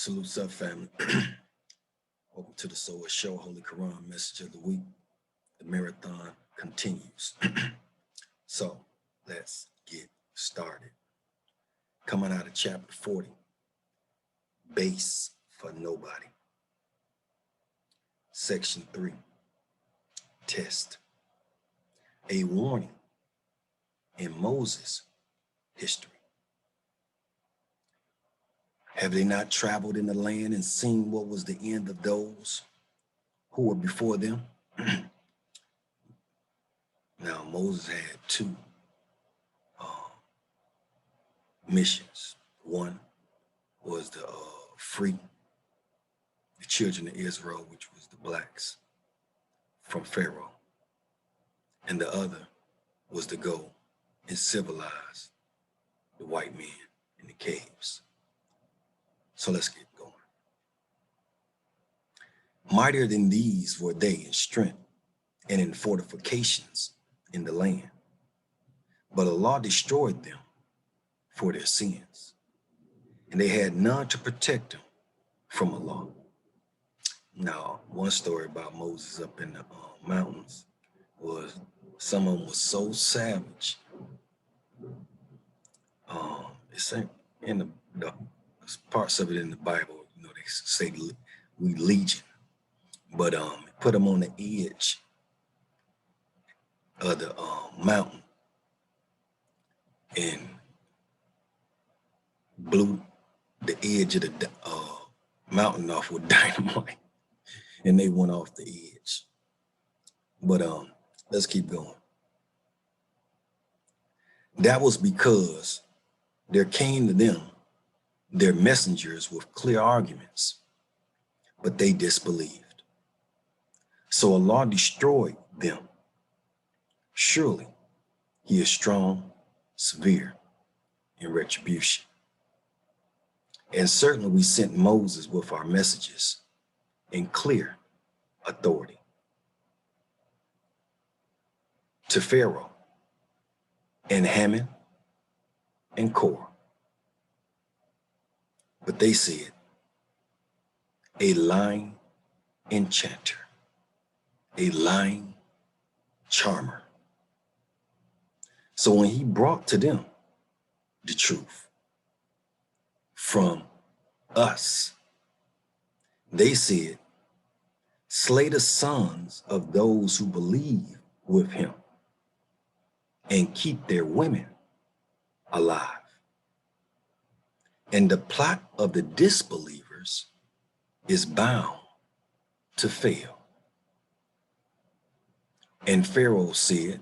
Salutes up, family. Welcome to the Soul Show, Holy Quran Message of the Week. The marathon continues. So let's get started. Coming out of chapter 40, Base for Nobody. Section 3, Test. A warning in Moses' history. Have they not traveled in the land and seen what was the end of those who were before them? Now, Moses had two missions. One was to free the children of Israel, which was the blacks, from Pharaoh. And the other was to go and civilize the white men in the caves. So let's get going. Mightier than these were they in strength and in fortifications in the land. But Allah destroyed them for their sins, and they had none to protect them from Allah. Now, one story about Moses up in the mountains was some of them was so savage. It's in the parts of it in the Bible, you know, they say we legion, but put them on the edge of the mountain and blew the edge of the mountain off with dynamite, and they went off the edge. But let's keep going. That was because there came to them their messengers with clear arguments, but they disbelieved. So Allah destroyed them. Surely he is strong, severe in retribution. And certainly we sent Moses with our messages in clear authority to Pharaoh and Haman and Korah. But they said, a lying enchanter, a lying charmer. So when he brought to them the truth from us, they said, slay the sons of those who believe with him and keep their women alive. And the plot of the disbelievers is bound to fail. And Pharaoh said,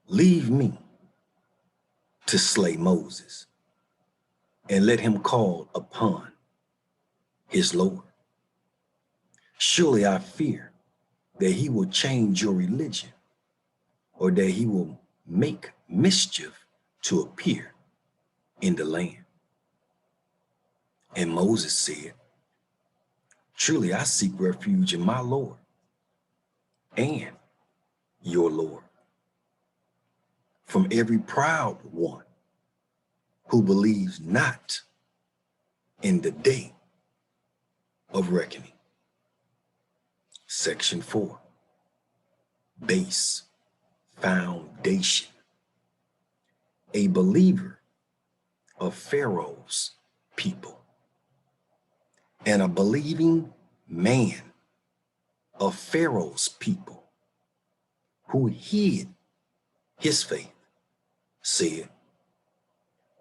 leave me to slay Moses and let him call upon his Lord. Surely I fear that he will change your religion, or that he will make mischief to appear in the land. And Moses said, truly I seek refuge in my Lord and your Lord from every proud one who believes not in the day of reckoning. Section 4, Base, Foundation. A believer of Pharaoh's people, and a believing man of Pharaoh's people who hid his faith said,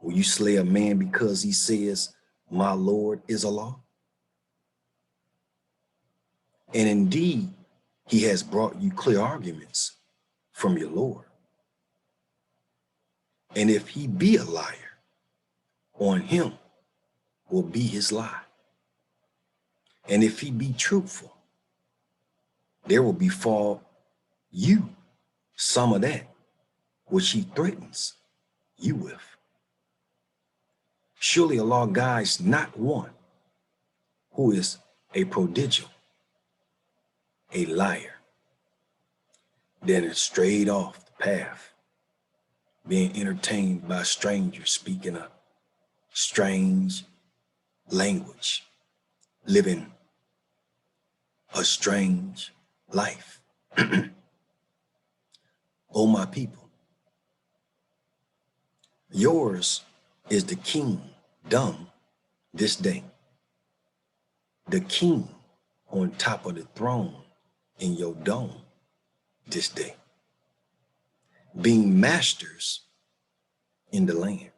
will you slay a man because he says, my Lord is Allah? And indeed, he has brought you clear arguments from your Lord. And if he be a liar, on him will be his lie. And if he be truthful, there will befall you some of that which he threatens you with. Surely Allah guides not one who is a prodigal, a liar, then is strayed off the path, being entertained by strangers speaking a strange language, living a strange life. O my people, yours is the kingdom this day. The king on top of the throne in your dome this day, being masters in the land.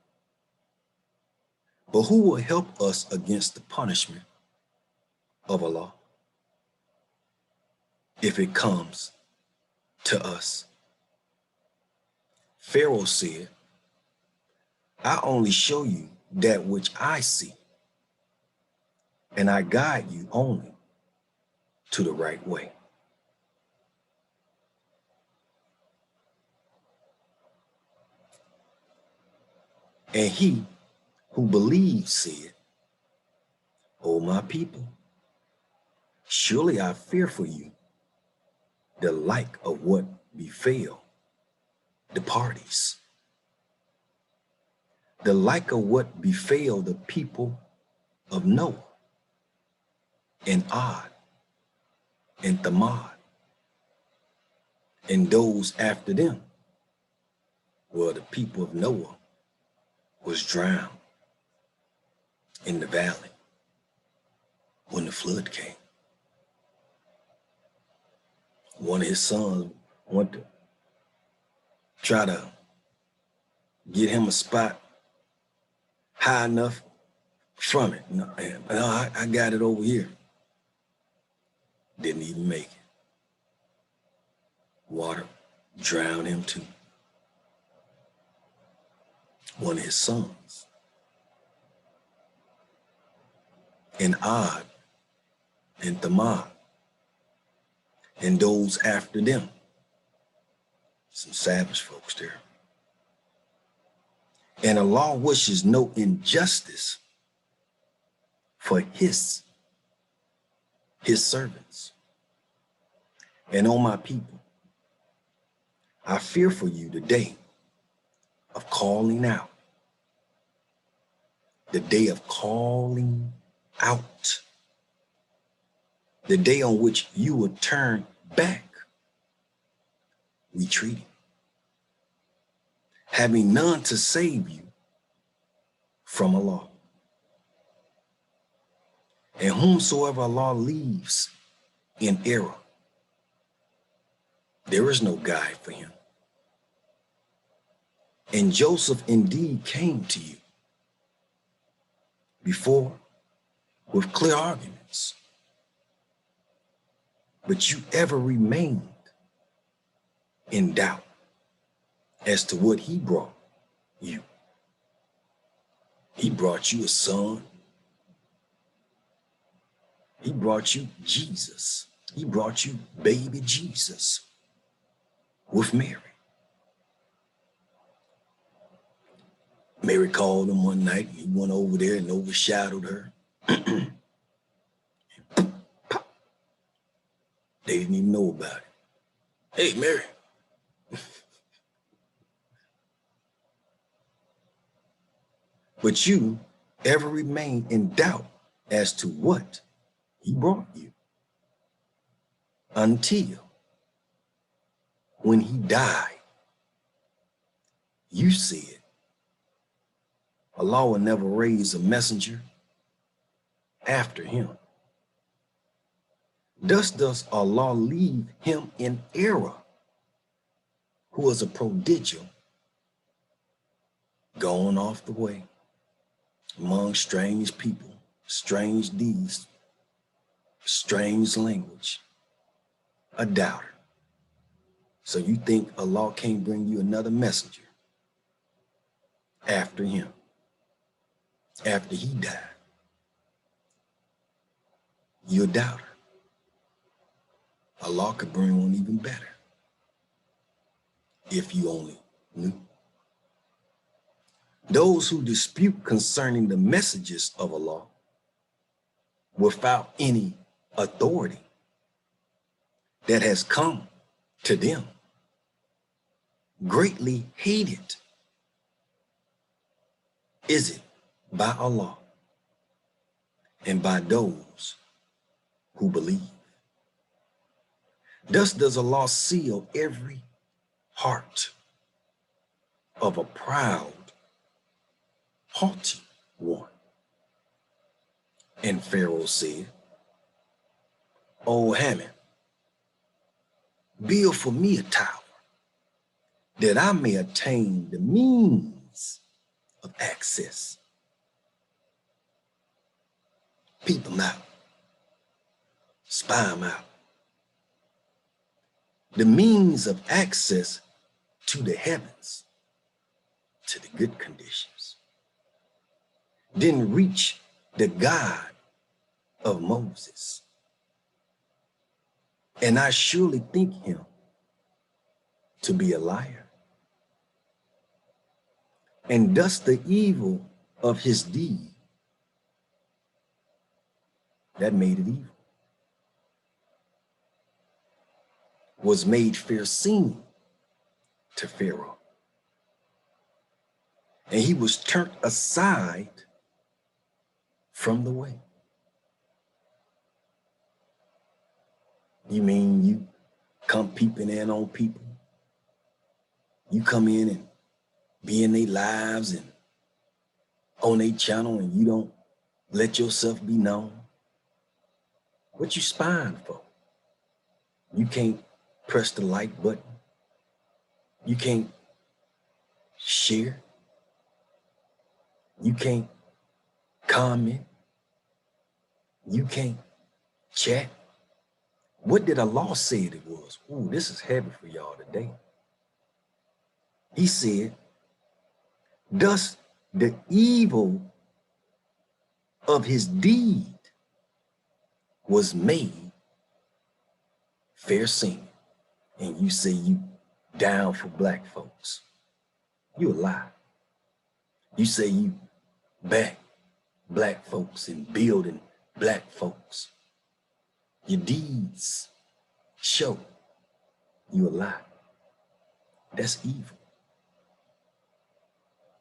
But who will help us against the punishment of Allah if it comes to us? Pharaoh said, I only show you that which I see, and I guide you only to the right way. And he who believes said, O my people, surely I fear for you the like of what befell the parties, the like of what befell the people of Noah and Ad and Thamad and those after them. Well, the people of Noah was drowned in the valley when the flood came. One of his sons went to try to get him a spot high enough from it. No, I got it over here. Didn't even make it. Water drowned him too. One of his sons. And Ad and Thamad and those after them. Some savage folks there. And Allah wishes no injustice for his servants. And on my people, I fear for you the day of calling out. The day of calling out. The day on which you will turn back, retreating, having none to save you from Allah. And whomsoever Allah leaves in error, there is no guide for him. And Joseph indeed came to you before with clear arguments, but you ever remained in doubt as to what he brought you. He brought you a son. He brought you Jesus. He brought you baby Jesus with Mary. Mary called him one night. He went over there and overshadowed her. They didn't even know about it. Hey, Mary. But you ever remain in doubt as to what he brought you until when he died, you said, Allah will never raise a messenger after him. Thus does Allah leave him in error, who is a prodigal, going off the way among strange people, strange deeds, strange language, a doubter. So you think Allah can't bring you another messenger after him, after he died? You're a doubter. Allah could bring one even better if you only knew. Those who dispute concerning the messages of Allah without any authority that has come to them greatly hated, is it by Allah and by those who believe. Thus does Allah seal every heart of a proud, haughty one. And Pharaoh said, O Haman, build for me a tower, that I may attain the means of access. Peep them out, spy them out. The means of access to the heavens, to the good conditions. Then reach the God of Moses. And I surely think him to be a liar. And thus the evil of his deed, that made it evil, was made fair seen to Pharaoh. And he was turned aside from the way. You mean you come peeping in on people? You come in and be in their lives and on their channel, and you don't let yourself be known? What you spying for? You can't press the like button. You can't share. You can't comment. You can't chat. What did Allah say it was? Ooh, this is heavy for y'all today. He said, thus the evil of his deed was made fair seen. And you say you down for black folks. You a lie. You say you back black folks and building black folks. Your deeds show you a lie. That's evil.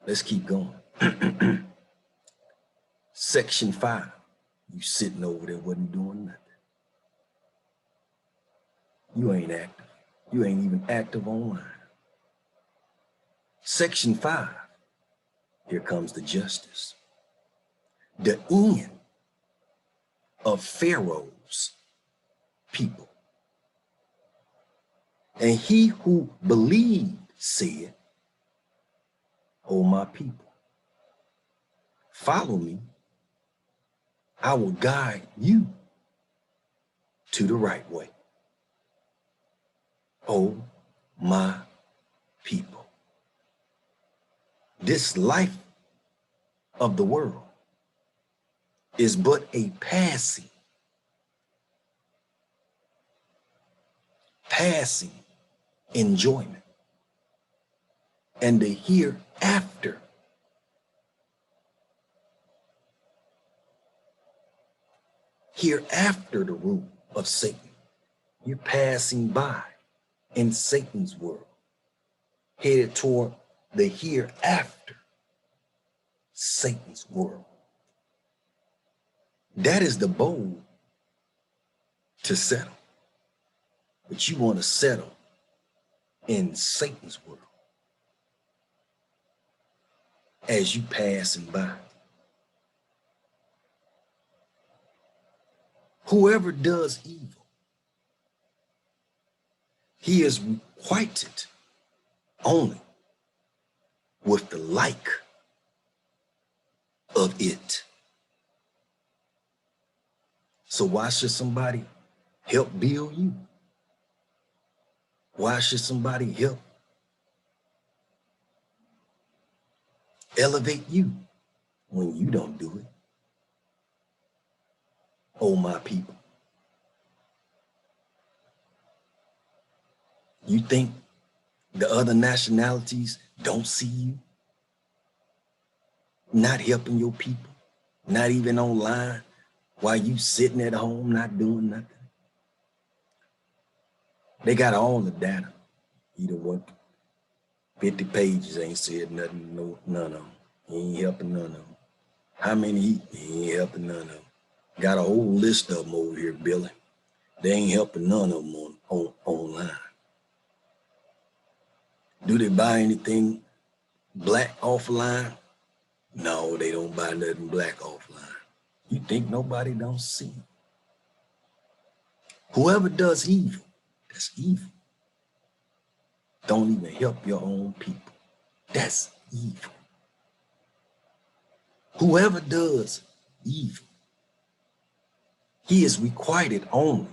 Let's keep going. Section 5. You sitting over there wasn't doing nothing. You ain't active. You ain't even active online. Section 5. Here comes the justice. The end of Pharaoh's people. And he who believed said, O my people, follow me. I will guide you to the right way. O my people. This life of the world is but a passing enjoyment. And the hereafter the rule of Satan. You're passing by in Satan's world, headed toward the hereafter, Satan's world. That is the bowl to settle. But you want to settle in Satan's world as you passing by. Whoever does evil, he is requited only with the like of it. So why should somebody help build you? Why should somebody help elevate you when you don't do it? Oh, my people. You think the other nationalities don't see you? Not helping your people, not even online, while you sitting at home not doing nothing. They got all the data. You done went 50 pages, ain't said nothing, none of them. He ain't helping none of them. How many? He ain't helping none of them. Got a whole list of them over here, Billy. They ain't helping none of them online. Do they buy anything black offline? No, they don't buy nothing black offline. You think nobody don't see? Whoever does evil, that's evil. Don't even help your own people. That's evil. Whoever does evil, he is requited only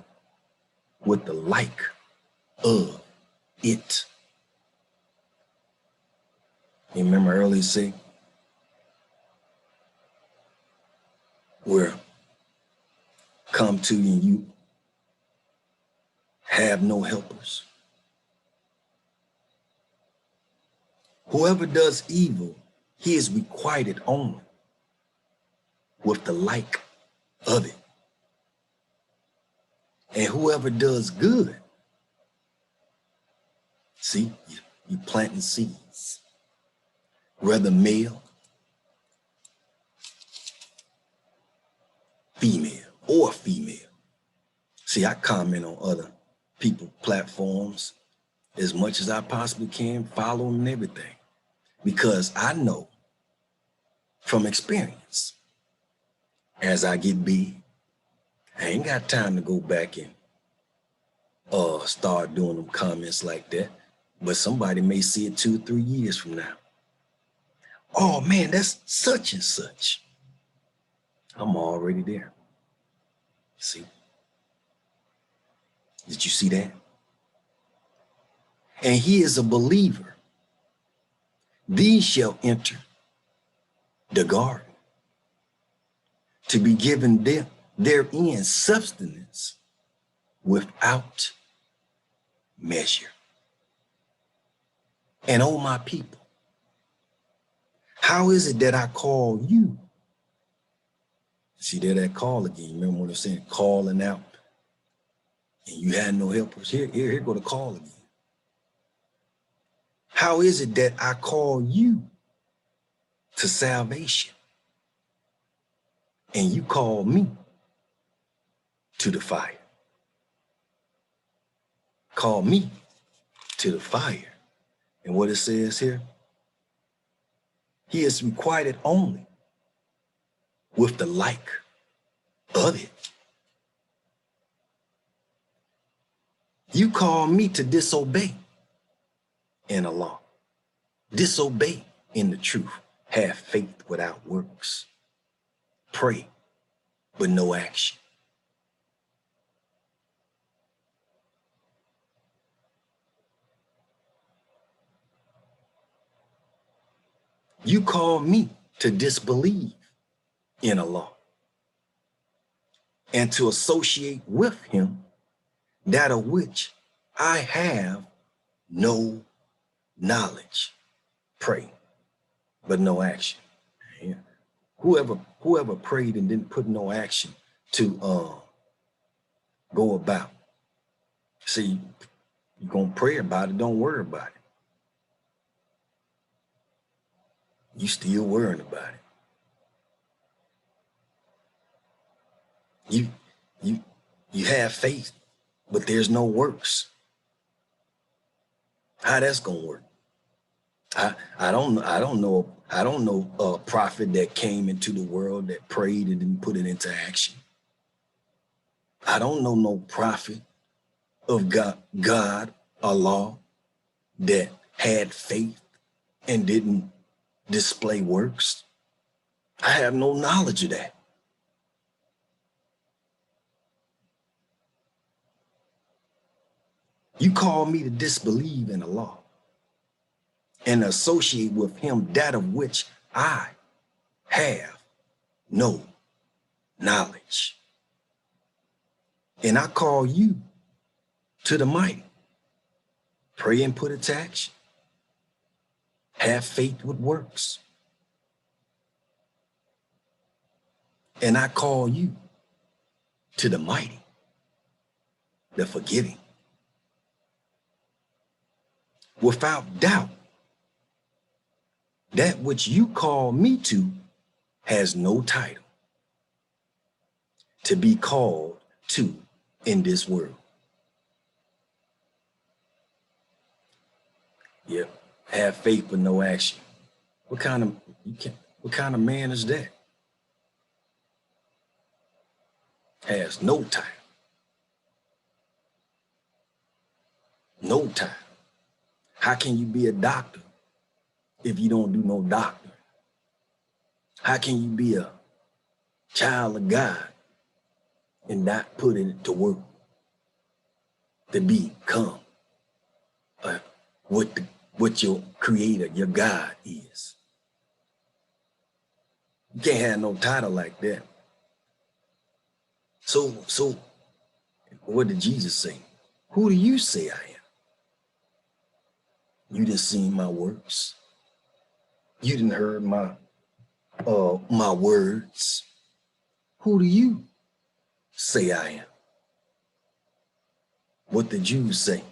with the like of it. You remember earlier say, where come to you and you have no helpers. Whoever does evil, he is requited only with the like of it. And whoever does good, see, you planting seeds, whether male, female, or female. See, I comment on other people's platforms as much as I possibly can, follow them and everything, because I know from experience, as I get big, I ain't got time to go back and start doing them comments like that. But somebody may see it 2 or 3 years from now. Oh man, that's such and such. I'm already there. See? Did you see that? And he is a believer. These shall enter the garden to be given them therein substance without measure. And oh my people, how is it that I call you? See there that call again. Remember when I'm saying calling out and you had no helpers? Here go the call again. How is it that I call you to salvation and you call me to the fire? Call me to the fire. And what it says here, he is requited only with the like of it. You call me to disobey in a law, disobey in the truth, have faith without works, pray but no action. You call me to disbelieve in a law and to associate with him that of which I have no knowledge. Pray, but no action. Yeah. Whoever prayed and didn't put no action to go about. See, you're gonna pray about it, don't worry about it. You still worrying about it. You have faith, but there's no works. How that's gonna work? I don't know a prophet that came into the world that prayed and didn't put it into action. I don't know no prophet of God, Allah, that had faith and didn't display works. I have no knowledge of that. You call me to disbelieve in Allah and associate with him that of which I have no knowledge. And I call you to the mighty. Pray and put it to action. Have faith with works. And I call you to the mighty, the forgiving. Without doubt, that which you call me to has no title. to be called to in this world. Yep, have faith but no action. What kind of man is that? Has no time. No time. How can you be a doctor if you don't do no doctor? How can you be a child of God and not put it to work to become what your creator, your God is? You can't have no title like that. So what did Jesus say? Who do you say I am? You didn't see my works. You didn't heard my words. Who do you say I am? What the Jews say?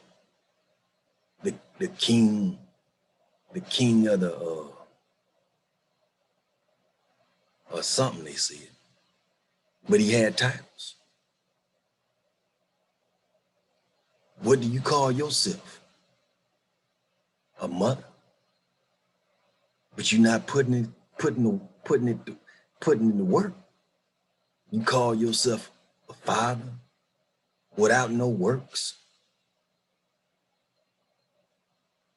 The king of the or something they said. But he had titles. What do you call yourself? A mother. But you're not putting in the work. You call yourself a father without no works.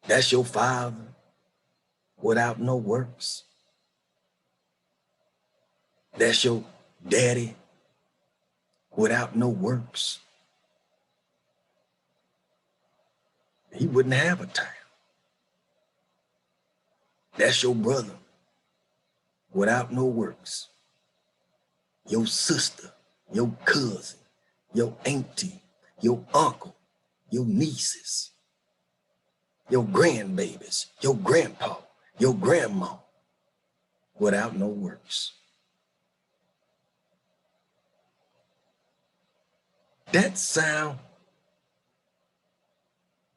That's your father without no works. That's your daddy without no works. He wouldn't have a title. That's your brother without no works. Your sister, your cousin, your auntie, your uncle, your nieces, your grandbabies, your grandpa, your grandma, without no works. That sound,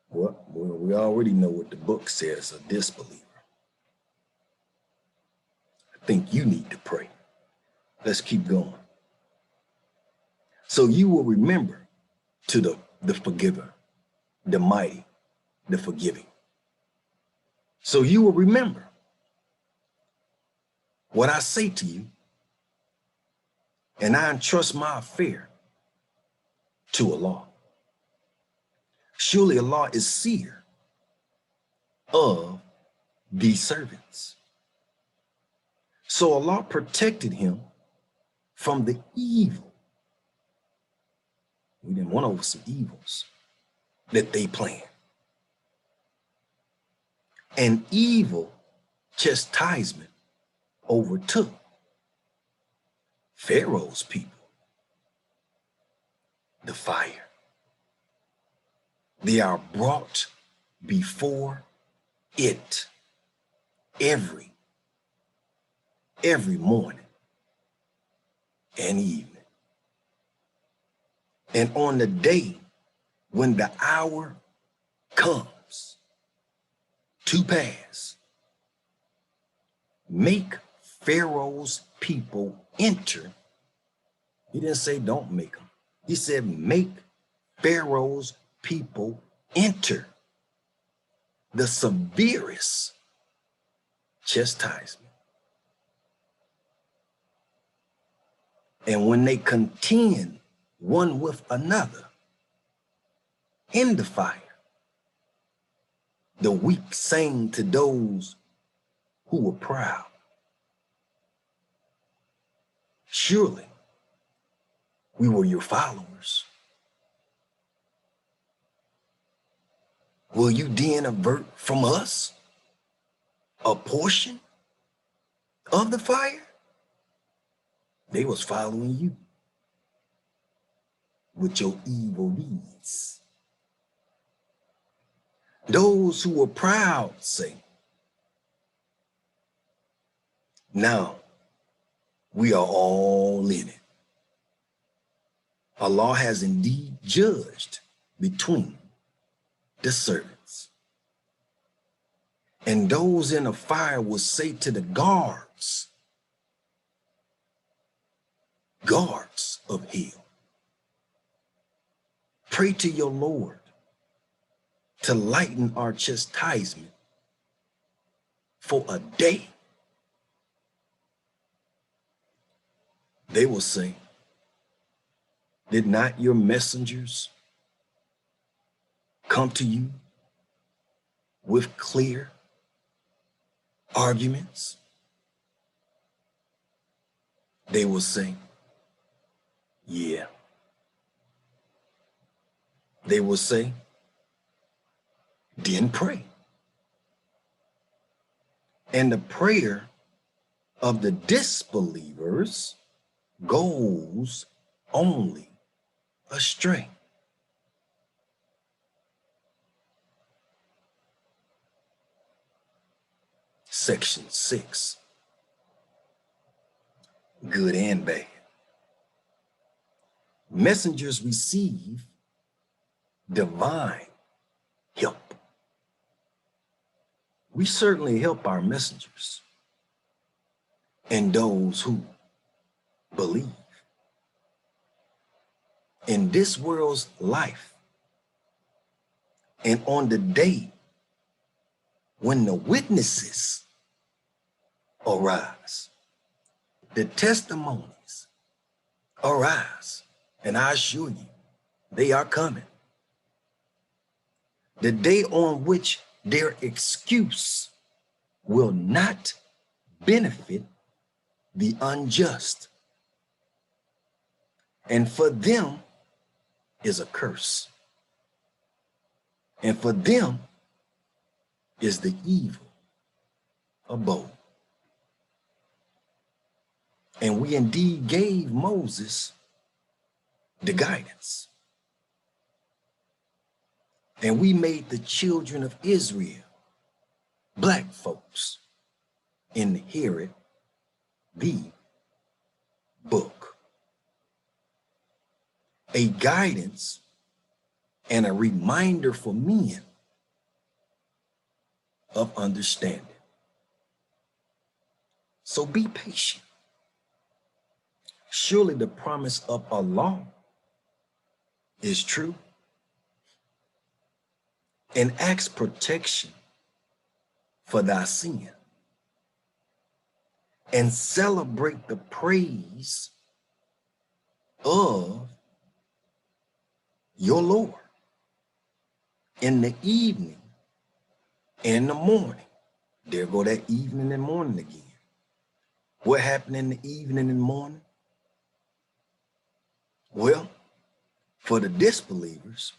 well, we already know what the book says, a disbeliever. I think you need to pray. Let's keep going. So you will remember to the forgiver, the mighty, the forgiving. So you will remember what I say to you, and I entrust my affair to Allah. Surely Allah is seer of these servants. So Allah protected him from the evil. We didn't want over some evils that they planned. And evil chastisement overtook Pharaoh's people, the fire. They are brought before it every morning and evening. And on the day when the hour comes to pass, make Pharaoh's people enter. He didn't say don't make them. He said make Pharaoh's people enter the severest chastisement. And when they contend one with another in the fire, the weak sang to those who were proud, surely we were your followers. Will you then avert from us a portion of the fire? They was following you with your evil deeds. Those who were proud say, now we are all in it. Allah has indeed judged between the servants. And those in the fire will say to the guards of hell. Pray to your Lord to lighten our chastisement for a day. They will say, did not your messengers come to you with clear arguments? They will say, yeah. They will say, didn't pray. And the prayer of the disbelievers goes only astray. Section 6, good and bad. Messengers receive divine help. We certainly help our messengers and those who believe. In this world's life, and on the day when the witnesses arise, the testimonies arise, and I assure you, they are coming. The day on which their excuse will not benefit the unjust, and for them is a curse, and for them is the evil abode. And we indeed gave Moses the guidance, and we made the children of Israel, black folks, inherit the book, a guidance and a reminder for men of understanding. So be patient. Surely the promise of Allah is true, and ask protection for thy sin, and celebrate the praise of your Lord in the evening and the morning. There go that evening and morning again. What happened in the evening and morning? Well, for the disbelievers,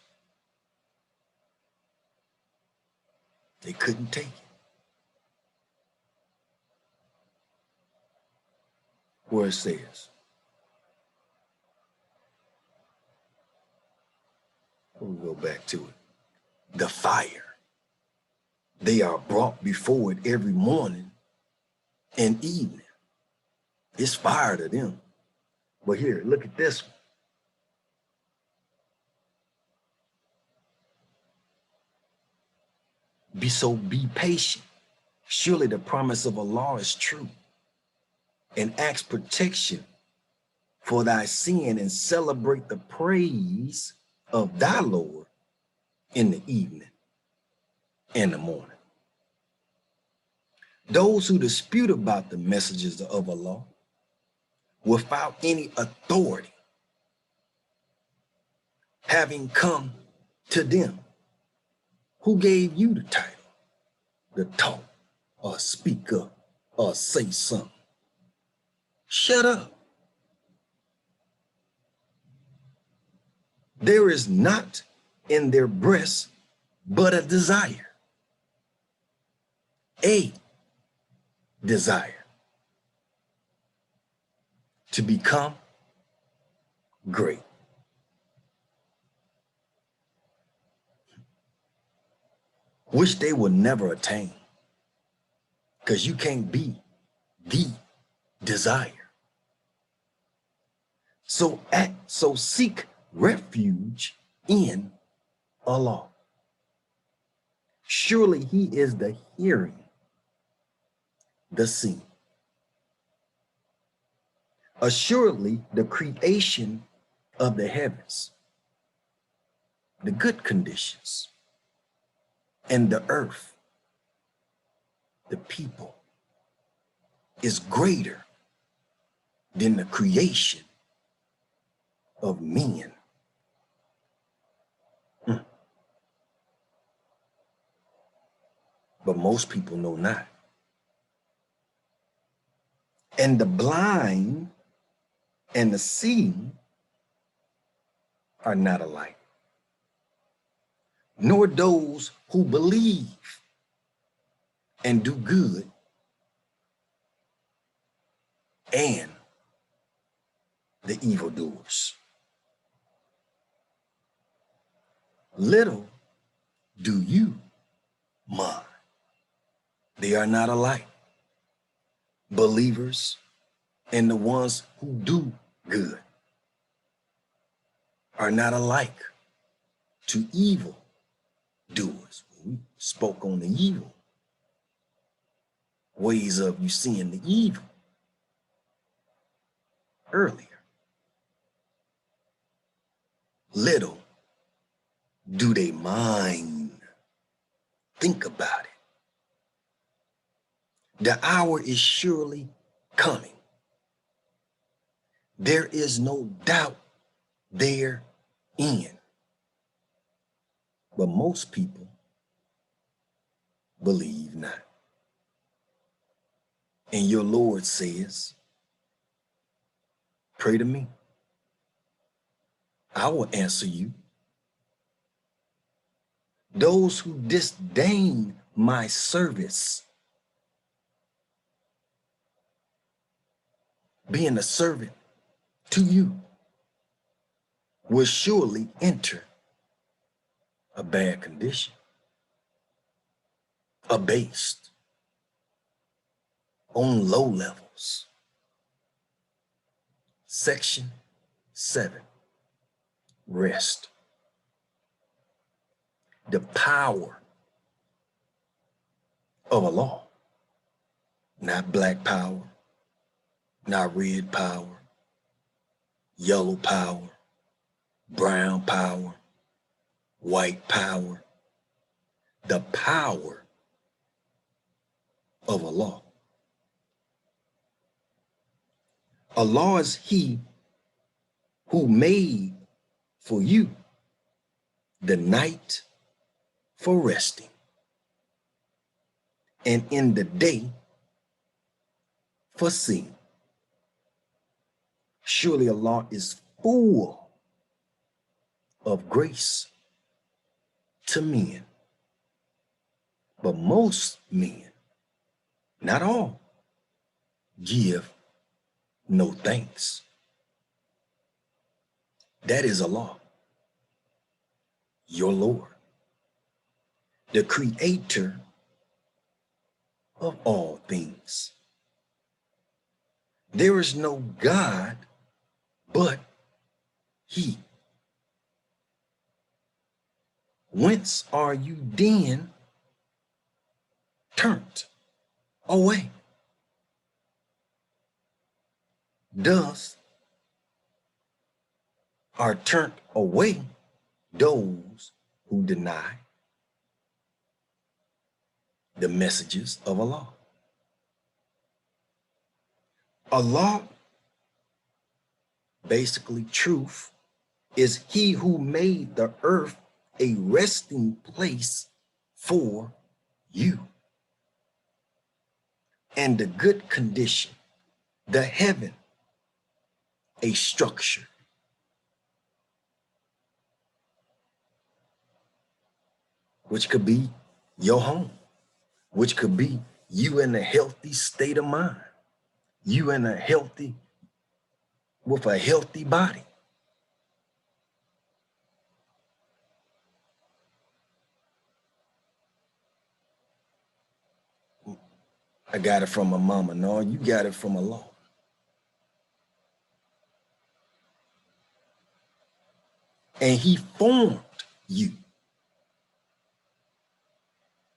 they couldn't take it. Where it says, we'll go back to it. The fire, they are brought before it every morning and evening. It's fire to them. But here, look at this one. Be patient. Surely the promise of Allah is true. And ask protection for thy sin, and celebrate the praise of thy Lord in the evening and the morning. Those who dispute about the messages of Allah without any authority having come to them, who gave you the title to talk or speak up or say something? Shut up. There is not in their breasts but a desire to become great. Which they will never attain, because you can't be the desire. So seek refuge in Allah. Surely he is the hearing, the seeing. Assuredly, the creation of the heavens, the good conditions, and the earth, the people, is greater than the creation of men. But most people know not. And the blind and the seeing are not alike, nor those who believe and do good and the evildoers. Little do you mind. They are not alike. Believers and the ones who do good are not alike to evil doers. We spoke on the evil ways of you seeing the evil earlier. Little do they mind. Think about it. The hour is surely coming. There is no doubt therein. But most people believe not. And your Lord says, pray to me. I will answer you. Those who disdain my service, being a servant to you, will surely enter a bad condition, abased, on low levels. Section 7, rest. The power of a law, not black power, not red power, yellow power, brown power, white power. The power of a law. A law is he who made for you the night for resting, and in the day for seeing. Surely Allah is full of grace to men, but most men, not all, give no thanks. That is Allah, your Lord, the creator of all things. There is no God but he. Whence are you then turned away? Thus are turned away those who deny the messages of Allah. Allah, basically truth, is he who made the earth a resting place for you, and the good condition, the heaven, a structure. Which could be your home, which could be you in a healthy state of mind, you in a healthy, with a healthy body. I got it from my mama. No, you got it from Allah. And he formed you,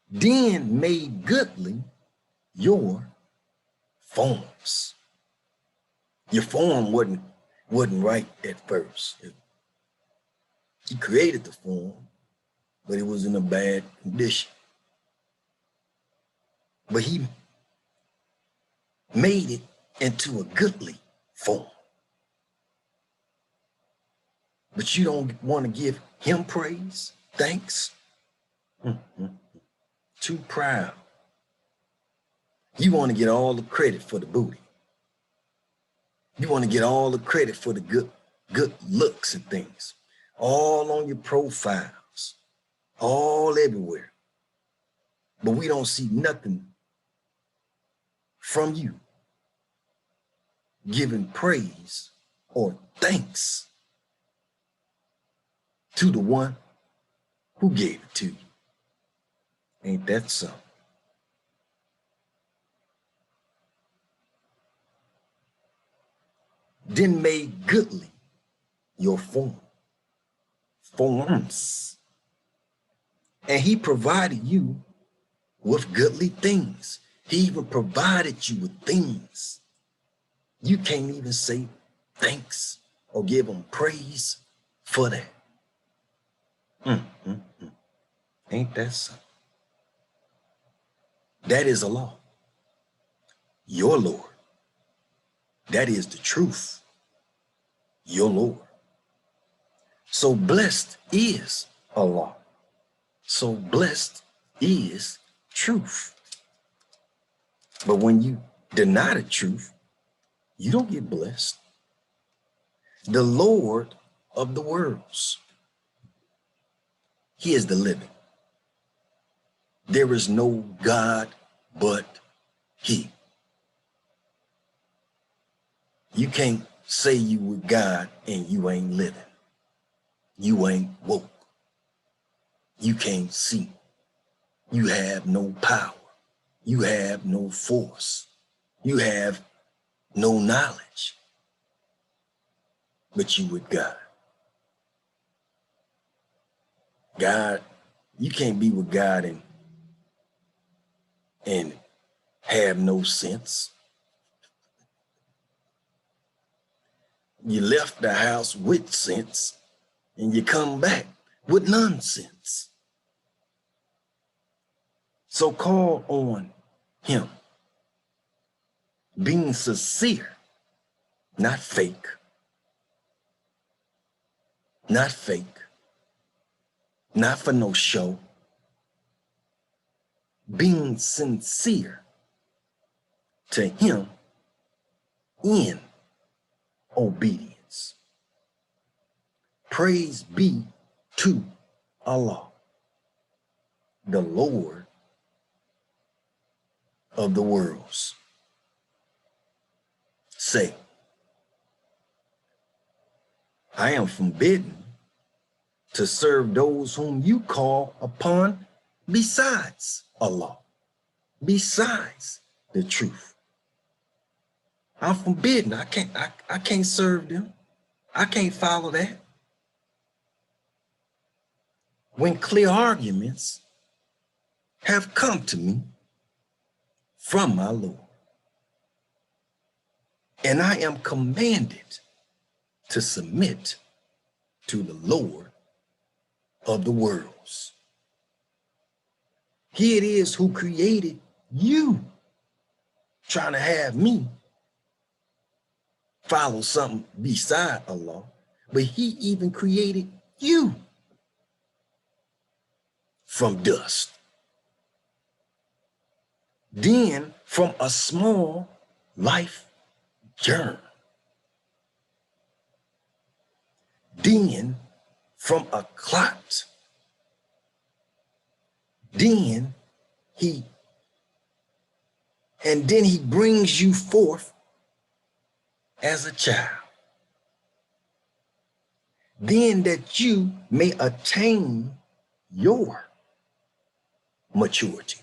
then made goodly your forms. Your form wasn't right at first. He created the form, but it was in a bad condition. But he made it into a goodly form. But you don't want to give him praise, thanks. Too proud. You want to get all the credit for the booty. You want to get all the credit for the good looks and things. All on your profiles, all everywhere. But we don't see nothing from you giving praise or thanks to the one who gave it to you. Ain't that something? Then made goodly your forms. And he provided you with goodly things. He even provided you with things. You can't even say thanks or give him praise for that. Ain't that something? That is a law. Your Lord. That is the truth. Your Lord. So blessed is Allah. So blessed is truth. But when you deny the truth, you don't get blessed. The Lord of the worlds. He is the living. There is no God but he. You can't say you with God and you ain't living. You ain't woke. You can't see. You have no power. You have no force. You have no knowledge. But you with God. God, you can't be with God and have no sense. You left the house with sense and you come back with nonsense. So call on him, being sincere, not fake, not fake, not for no show, being sincere to him in obedience. Praise be to Allah, the Lord of the worlds. Say, I am forbidden to serve those whom you call upon besides Allah, besides the truth. I'm forbidden. I can't serve them. I can't follow that. When clear arguments have come to me from my Lord, and I am commanded to submit to the Lord of the worlds. He it is who created you, trying to have me follow something beside Allah, but he even created you from dust. Then from a small life germ. Then from a clot. Then he brings you forth as a child. Then that you may attain your maturity.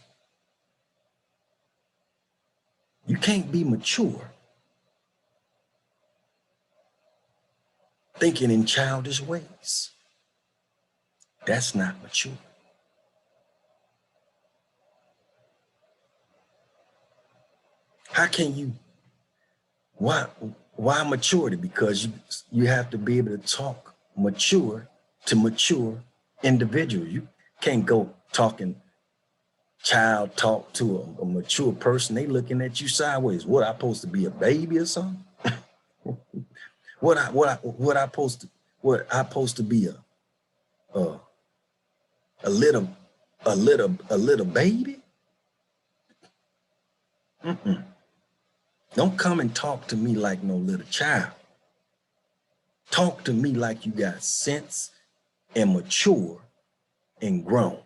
You can't be mature thinking in childish ways. That's not mature. How can you, why Why maturity? Because you have to be able to talk mature to mature individual. You can't go talking child talk to a mature person. They looking at you sideways. What, I supposed to be a baby or something? What I supposed to be a little baby? Don't come and talk to me like no little child. Talk to me like you got sense and mature and grown.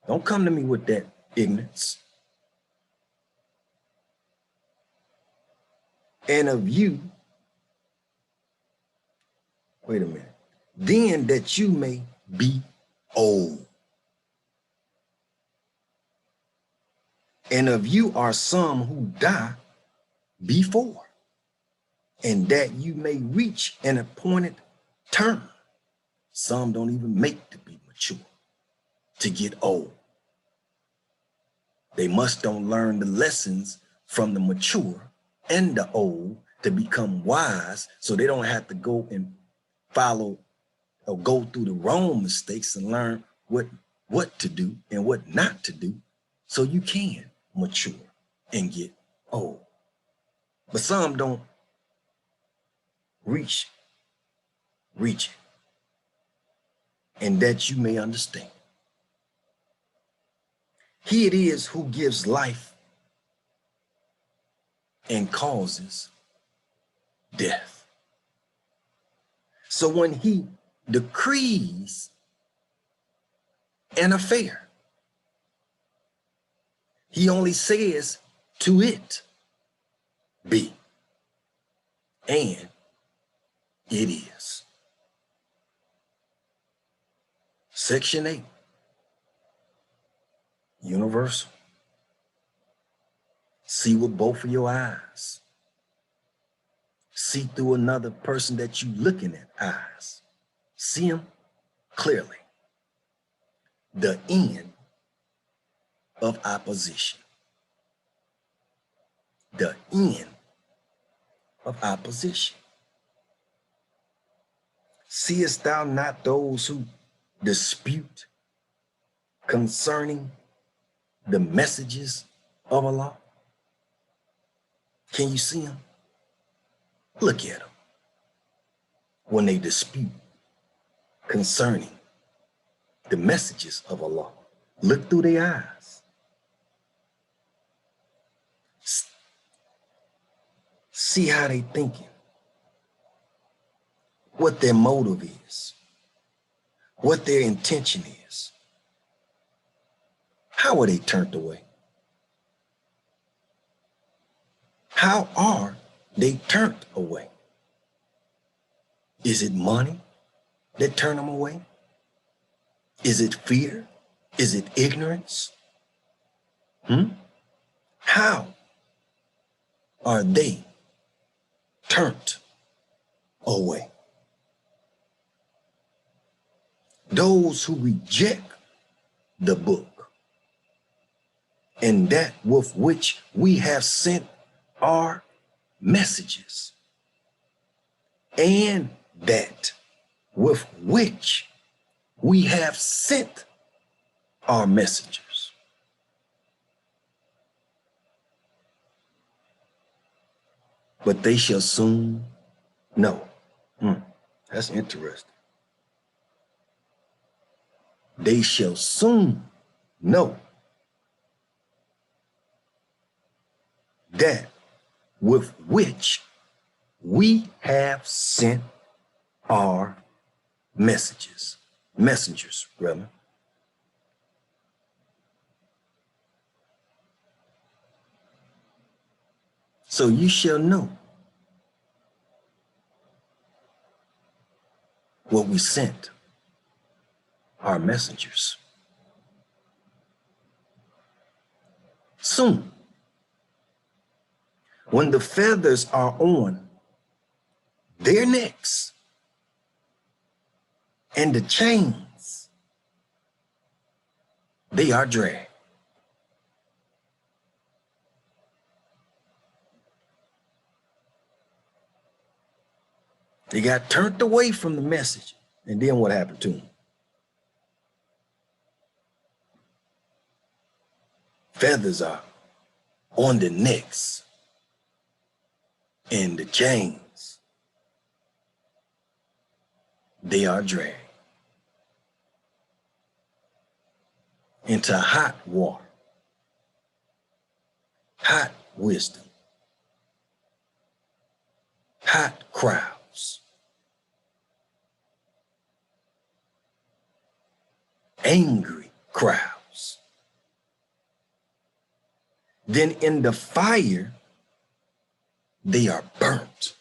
Don't come to me with that ignorance. And of you, wait a minute, then that you may be old. And of you are some who die before, and that you may reach an appointed term. Some don't even make to be mature, to get old. They don't learn the lessons from the mature and the old to become wise, so they don't have to go and follow or go through the wrong mistakes and learn what to do and what not to do, so you can mature and get old. But some don't reach it, and that you may understand. He it is who gives life and causes death. So when he decrees an affair, he only says to it, be, and it is. Section 8, universal. See with both of your eyes. See through another person that you looking at eyes. See them clearly. The end of opposition. The end of opposition. Seest thou not those who dispute concerning the messages of Allah? Can you see them? Look at them. When they dispute concerning the messages of Allah, look through their eyes. See how they thinking, what their motive is, what their intention is. How are they turned away? How are they turned away? Is it money that turn them away? Is it fear? Is it ignorance? How are they turned away? Those who reject the book and that with which we have sent our messages, and that with which we have sent our messengers. But they shall soon know. That's interesting. They shall soon know that with which we have sent our messengers, rather. So you shall know what we sent our messengers. Soon, when the feathers are on their necks and the chains, they are dragged. They got turned away from the message. And then what happened to them? Feathers are on the necks and the chains. They are dragged into hot water, hot wisdom, hot crowds, angry crowds. Then in the fire, they are burnt.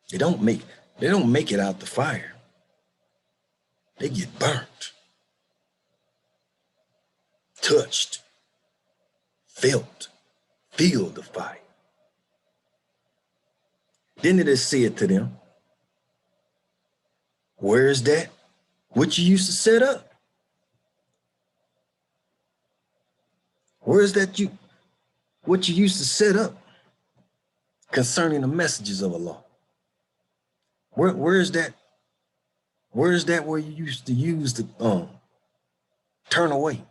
They don't make it out the fire. They get burnt, touched, felt, feel the fire. Then it is said to them, where is that which you used to set up? Where is that what you used to set up concerning the messages of Allah? Where is that? Where is that where you used to use the turn away?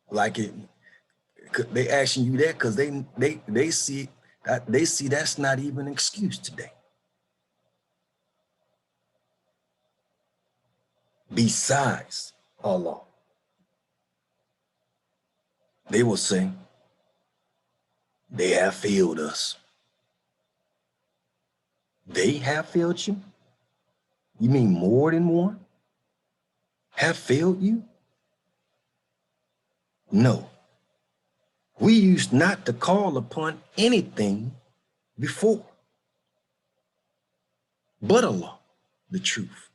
Like they asking you that because they see that's not even an excuse today. Besides Allah, they will say, they have failed us. They have failed you? You mean more than one have failed you? No. We used not to call upon anything before but Allah, the truth.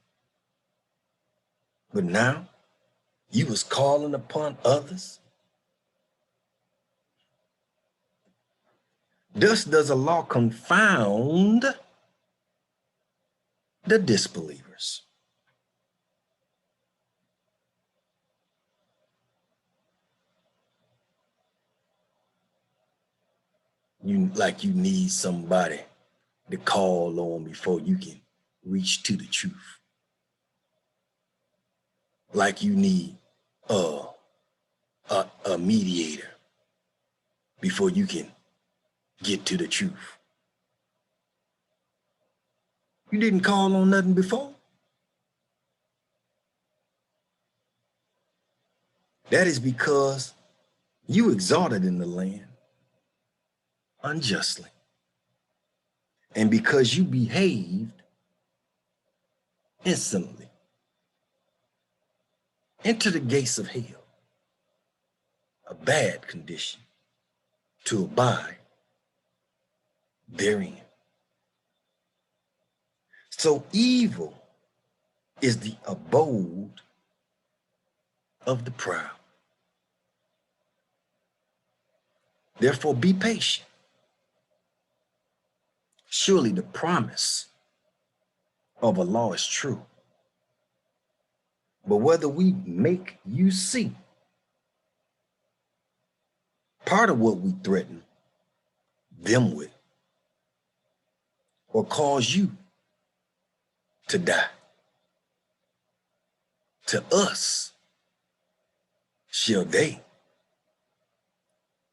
But now you was calling upon others. Thus does Allah confound the disbelievers. You need somebody to call on before you can reach to the truth. Like you need a mediator before you can get to the truth. You didn't call on nothing before. That is because you exalted in the land unjustly. And because you behaved insolently, enter the gates of hell, a bad condition to abide therein. So evil is the abode of the proud. Therefore, be patient. Surely the promise of Allah is true. But whether we make you see part of what we threaten them with, or cause you to die, to us shall they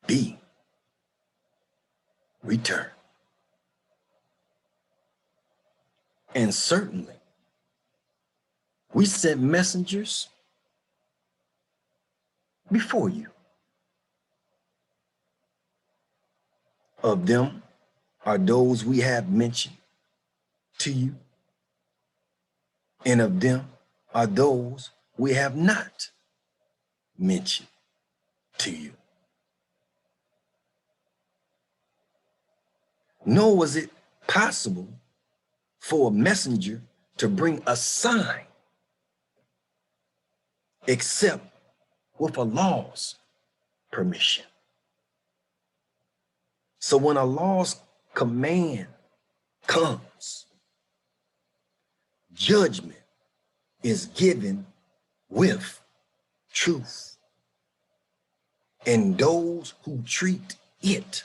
be returned. And certainly, we sent messengers before you. Of them are those we have mentioned to you, and of them are those we have not mentioned to you. Nor was it possible for a messenger to bring a sign except with Allah's permission. So when Allah's command comes, judgment is given with truth. And those who treat it,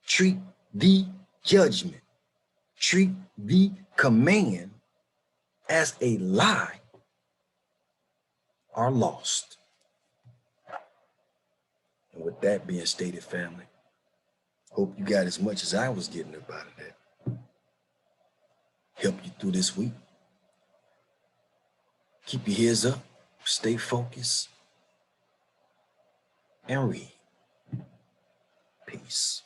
treat the judgment, treat the command as a lie are lost. And with that being stated, family, hope you got as much as I was getting about it. Help you through this week. Keep your heads up, stay focused, and read. Peace.